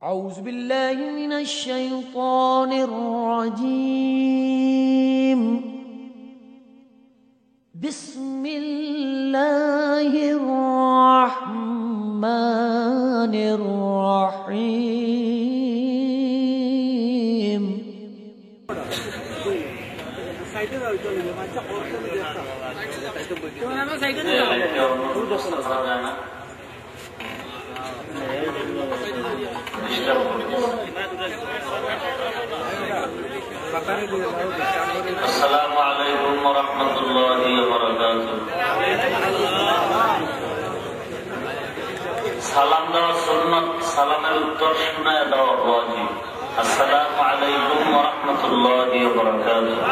أعوذ بالله من الشيطان الرجيم. بسم الله الرحمن الرحيم. Assalamualaikum warahmatullahi wabarakatuh. সালাম দেওয়া সুন্নাত, সালামের উত্তর শুনে দেওয়া ওয়াজিব। আসসালামু আলাইকুম ওয়া রাহমাতুল্লাহি ওয়া বারাকাতুহু।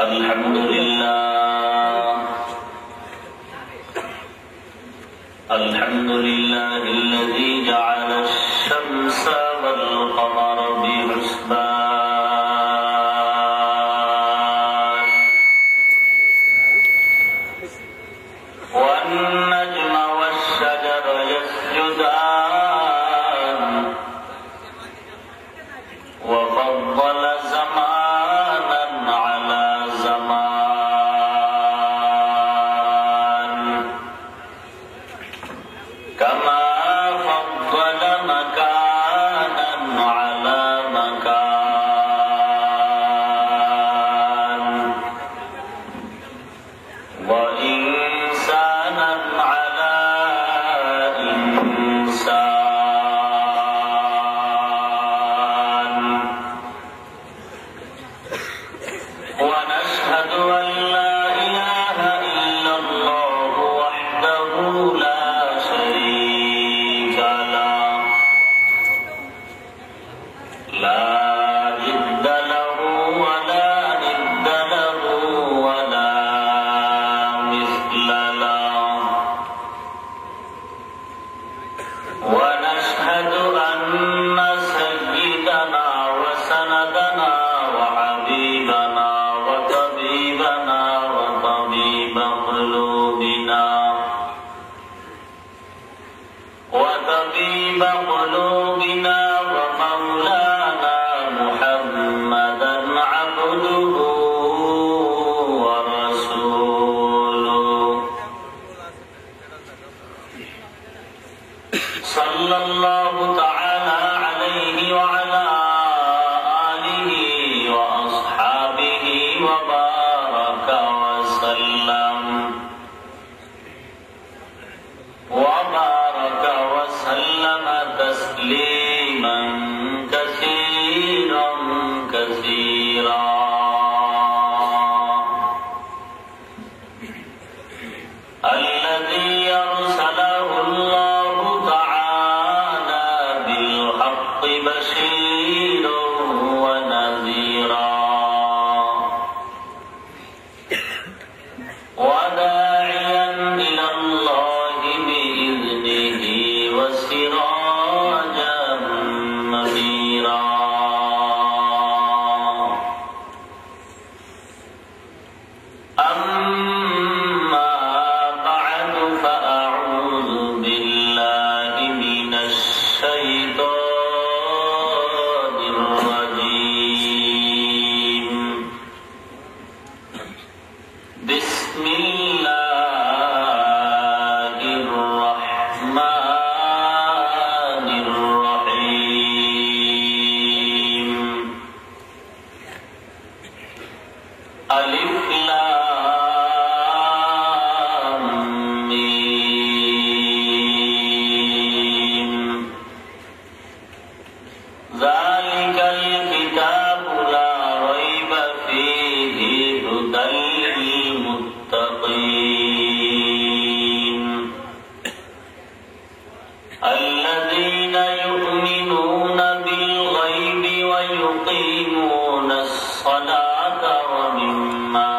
আলহামদুলিল্লাহ আলহামদুলিল্লাহিল্লাযী জাআলা আশ-শামসা ওয়াল কমারা বিহুসবান ওয়ান নাজমা ওয়াশ-শাজারা ইয়াসজুদান ওয়া ফাদ্দালা জামানান আলা জামান কামা ফাদ্দালা মাকানান আলা মাকান ওয়া ইনসানান আলা ইনসান ওয়া নাশহাদু আন লা ইলাহা ইল্লাল্লাহু ওয়াহদাহু লা শারীকা লাহু লা নিদ্দা লাহু ওয়া লা নিদ্দা লাহু ওয়া লা মিসলা লাহু ওয়া নাশহাদু আন্না সাইয়্যিদানা ওয়া সানাদানা ওয়া হাবিবানা ওয়া তাবিবানা ওয়া তাবিবা কুলুবিনা وطبيب قلوبنا ومولانا محمدا عبده ورسوله صلى الله تعالى عليه وعلى آله وأصحابه وبارك وسلم تسليما كثيرا كثيرا الذي أرسله الله تعالى بالحق بشيرا ونذيرا وداعيا إلى الله بإذنه وسراجا منيرا أما بعد فأعوذ بالله من الشيطان الرجيم بسم الله الرحمن الرحيم ألف لام ميم ذلك الكتاب لا ريب فيه هدى للمتقين الذين يؤمنون بالغيب ويقيمون الصلاة ومما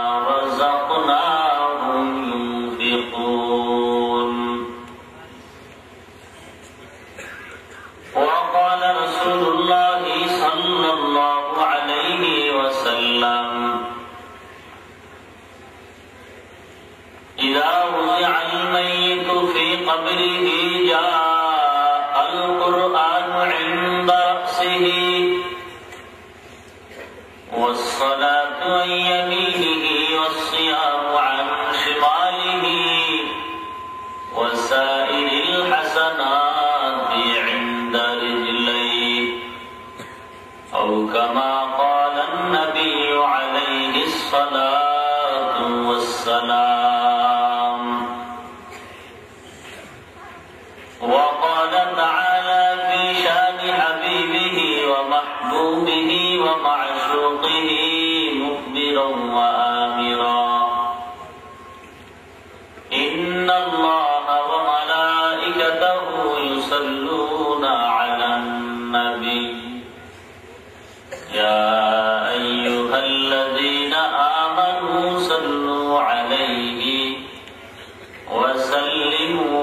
قبره جاء القرآن عند رأسه والصلاة عن يمينه والصيام عن شماله وسائر الحسنات عند رجليه أو كما قال النبي عليه الصلاة والسلام. وقال تعالى في شان حبيبه ومحبوبه ومعشوقه مخبرا وآمرا: إن الله وملائكته يصلون على النبي يا أيها الذين آمنوا صلوا عليه وسلموا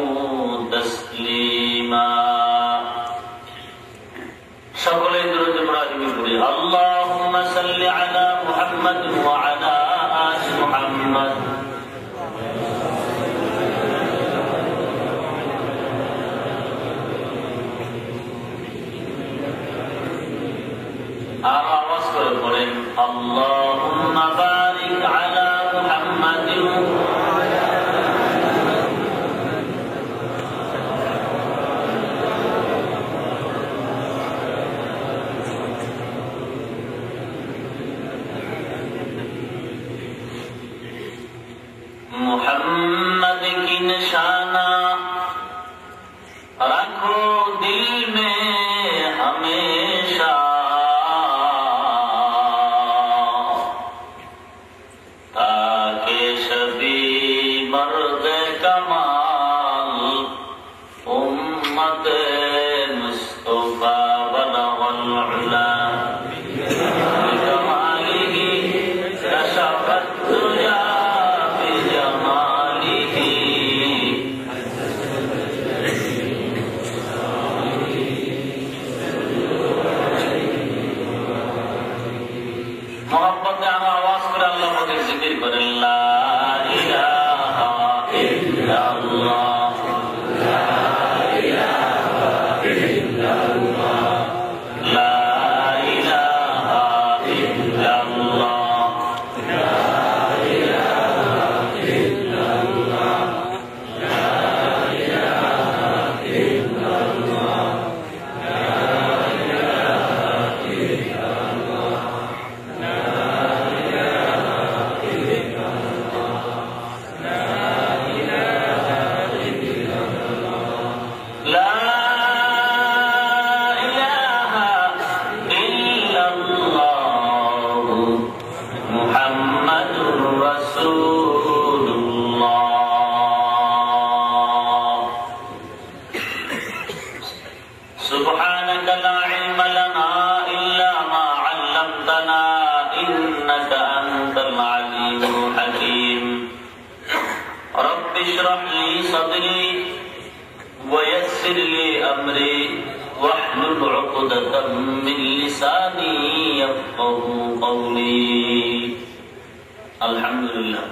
تسليما. সকলে দুরূদ ইব্রাহিমী পড়ি। আল্লাহুম্মা সাল্লি আলা মুহাম্মাদ ওয়া আলা আলি মুহাম্মাদ। আর আওয়াজ করে পড়েন আল্লাহুম্মা বারিক আলা মুহাম্মাদিন मुहम्मद की निशाना रखो दिल में हमेशा ताकि सभी मर्द कमाल उम्मत मुस्तफा बलगल उला कमालिही कशफत दुनिया मोहब्बत आना आवाज कर अल्लाह के जिक्र कर ला इलाहा इल्लल्लाह ला इलाहा इल्लल्लाह ला इलाहा इल्लल्लाह ला इलाहा इल्लल्लाह ला इलाहा इल्लल्लाह سبحانك لا علم لنا إلا ما علمتنا إنك أنت العليم الحكيم رب اشرح لي صدري ويسر لي أمري واحلل عقدة من لساني يفقهوا قولي. الحمد لله.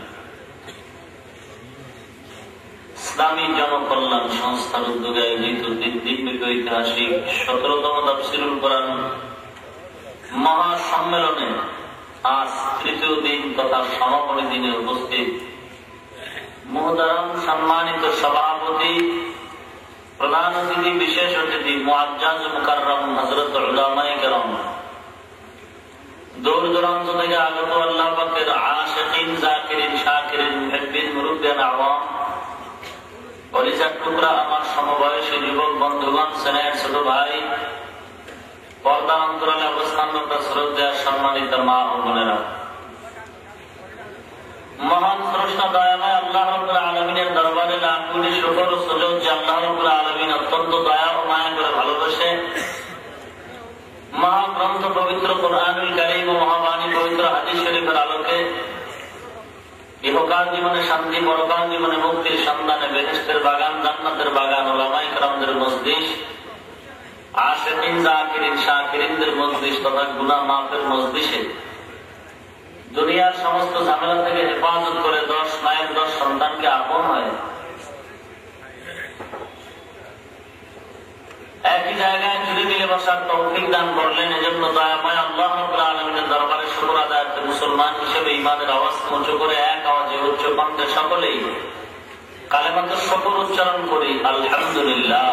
ইসলামী জনকল্যাণ সংস্থার উদ্যোগে আয়োজিত দিনব্যাপী ঐতিহাসিক 17তম তাফসীরুল কোরআন মহাসম্মেলনে আজ তৃতীয় দিন তথা সমাপনী দিনে উপস্থিত মুহতারাম সম্মানিত সভাপতি, প্রধান অতিথি, বিশেষ অতিথি, মুআজ্জাজ মুকাররম হযরত উলামায়ে কেরাম, দূর দূরান্ত থেকে আগত আল্লাহ পাকের আশিকিন, যাকিরিন, শাকিরিন, মুহিব্বিন, মুরুব্বিয়ান, আওয়াম, কলিজার টুকরা আমার সমবয়সী যুবক বন্ধুগণ, স্নেহের ছোট ভাই, পর্দা অন্তরালে অবস্থানরত শ্রদ্ধেয় সম্মানিত মা ও বোনেরা, মহান স্রষ্টা দয়াময় আল্লাহ রাব্বুল আলামিনের দরবারে লাখ কোটি শুকর ও সুজুদ যে আল্লাহ রাব্বুল আলামিন অত্যন্ত দয়া ও মায়া করে ভালোবাসে। মহাগ্রন্থ পবিত্র কুরআনুল কারীম ও মহাবাণী পবিত্র হাদিস শরীফের আলোকে ইহকাল জীবনে শান্তি, পরকাল জীবনে মুক্তির সন্ধানে বেহেশতের বাগান, জান্নাতের বাগান, উলামায়ে কেরামদের মজলিস, আশিকিন, যাকিরিন, শাকিরিনদের মজলিস তথা গুনাহ মাফের মজলিসে দুনিয়ার সমস্ত ঝামেলা থেকে হেফাজত করে 10 মায়ের 10 সন্তানকে আপন হয় একই জায়গায় জুড়ে মিলে বসার তৌফিক দান করলেন। এজন্য দয়াময় আল্লাহ রাব্বুল আলামিনের দরবারে শুকর আদায় মুসলমান হিসেবে ইমানের আওয়াজ উঁচু করে এক আওয়াজে উচ্চ কণ্ঠে সকলেই কালেমাতুশ শুকর উচ্চারণ করি, আলহামদুলিল্লাহ।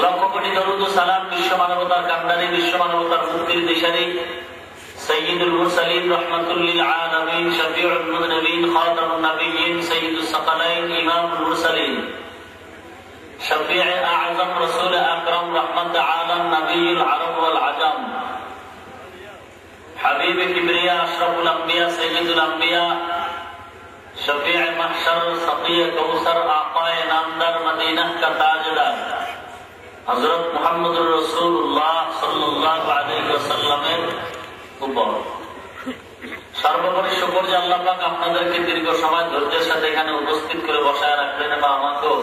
লক্ষ কোটি দরুদ ও সালাম বিশ্ব মানবতার কান্ডারি, বিশ্ব মানবতার মুক্তির দিশারি সাইয়্যিদুল মুরসালিন রাহমাতুল লিল আলামিন শফিউল মুযনিবিন খাতামুন নবিয়্যিন সাইয়্যিদুস সাকালাইন ইমামুল মুরসালিন শফিউ আ'যম রাসূল আকরাম রাহমাত আলাম নবিয়ুল আরব ওয়াল আজম হাবিব কিবরিয়া আশরাফুল আম্বিয়া সাইয়্যিদুল আম্বিয়া শফিউ মাহশর সাকিয়ে কাউসার আকায়ে নামদার মদিনা কা তাজদার হযরত মুহাম্মদুর রাসূলুল্লাহ সাল্লাল্লাহু আলাইহি ওয়াসাল্লামের উপর সর্বোপরি শুকর যে আল্লাহ পাক আপনাদেরকে দীর্ঘ সময় ধৈর্যের সাথে এখানে উপস্থিত করে বসায় রাখলেন এবং আমাকেও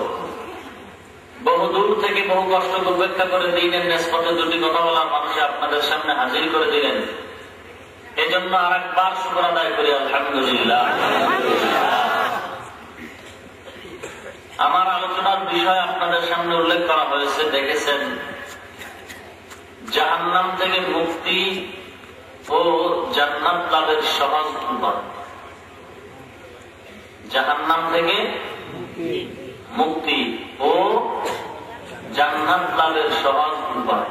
বহু দূর থেকে বহু কষ্ট উপেক্ষা করে দিনের নিসবতে দুটি কথা বলার মানুষে আপনাদের সামনে হাজির করে দিলেন। এজন্য আরেকবার শুকর আদায় করি, আলহামদুলিল্লাহ। আমার আলোচনার বিষয় আপনাদের সামনে উল্লেখ করা হয়েছে, দেখেছেন, জাহান্নাম থেকে মুক্তি ও জান্নাত লাভের সহজ উপায়। জাহান্নাম থেকে মুক্তি ও জান্নাত লাভের সহজ উপায়।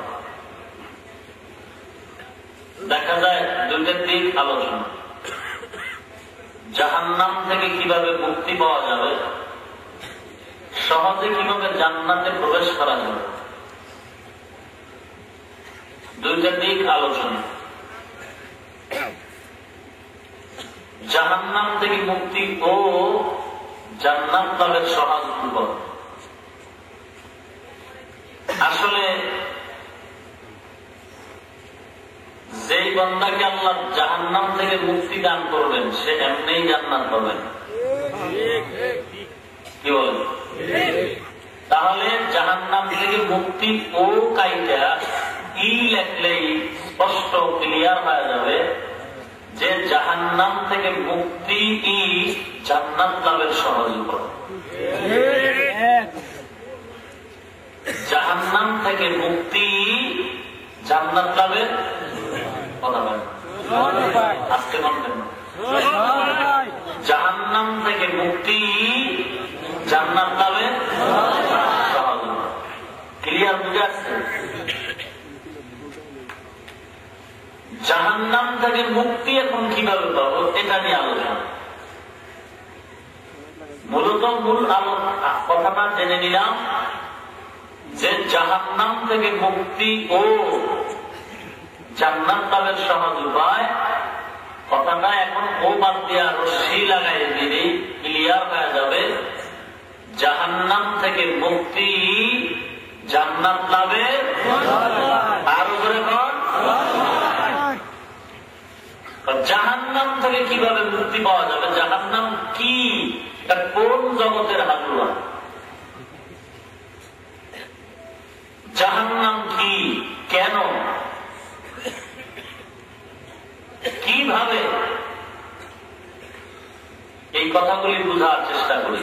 দেখা যায় দুইটা দিক আলোচনা। জাহান্নাম থেকে কিভাবে মুক্তি পাওয়া যাবে, সহজে কিভাবে জান্নাতে প্রবেশ করা যাবে, দুইটা দিক আলোচনা। জাহান্নাম থেকে মুক্তি ও জান্নাত লাভের সহজ উপায়। আসলে যেই বান্দাকে আল্লাহ জাহান্নাম থেকে মুক্তি দান করবেন সে এমনিই জান্নাত পাবেন। কি বলেন? তাহলে জাহান্নাম থেকে মুক্তি ও কাইটা ই লেখলেই স্পষ্ট ক্লিয়ার হয়ে যাবে যে জাহান্নাম থেকে মুক্তি ই জান্নাত লাভের সহজ উপায়। জাহান্নাম থেকে মুক্তি জান্নাত লাভের কথা বলেন আজকে বলবেন। জাহান্নাম থেকে মুক্তি জান্নাত লাভের সহজ উপায়। ক্লিয়ার বুঝে আসছে? জাহান্নাম থেকে মুক্তি এখন কিভাবে পাবো এটা নিয়ে আলোচনা। মূলত মূল কথাটা জেনে নিলাম যে জাহান্নাম থেকে মুক্তি ও জান্নাত লাভের সহজ উপায়। কথাটা এখন ও বাদ দিয়া রশ্মি লাগাই দিলে ক্লিয়ার হয়ে যাবে। জাহান্নাম থেকে মুক্তি জান্নাত লাভের আরো করে জাহান্নাম থেকে কিভাবে মুক্তি পাওয়া যাবে, জাহান্নাম কি, এটা কোন জগতের হালুয়া, জাহান্নাম কি, কেন, কিভাবে, এই কথাগুলি বোঝার চেষ্টা করি।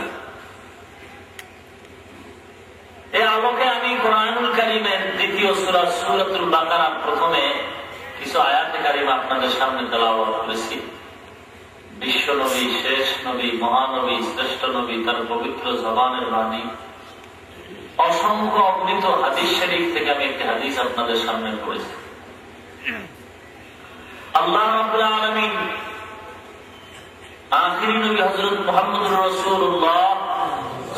এই আলোকে আমি কোরআনুল কারীমের দ্বিতীয় সূরা সূরাতুল বাকারার প্রথমে কিছু আয়াতে কারিমা আপনাদের সামনে তেলাওয়াত করেছি। বিশ্ব নবী, শেষ নবী, মহানবী, শ্রেষ্ঠ নবী, তার পবিত্র জবানের বাণী, অসংখ্য অগণিত হাদিস শরীফ থেকে আমি একটি হাদিস আপনাদের সামনে পড়েছি। আল্লাহ রাব্বুল আলামিন আখিরি নবী হযরত মুহাম্মদুর রাসূলুল্লাহ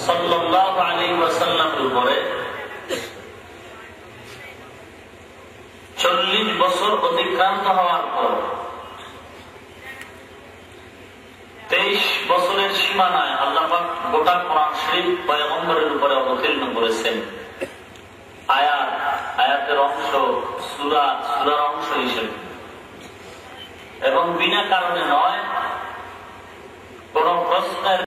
সাল্লাল্লাহু আলাইহি ওয়াসাল্লামের উপরে 40 বছর অতিক্রান্ত হওয়ার পর 23 বছরের সীমানায় আল্লাহ পাক গোটা কোরআন শরীফ পয়গম্বরের উপরে অবতীর্ণ করেছেন। আয়াতের অংশ, সূরার অংশ হিসেবে, এবং বিনা কারণে নয়, কোন প্রশ্নের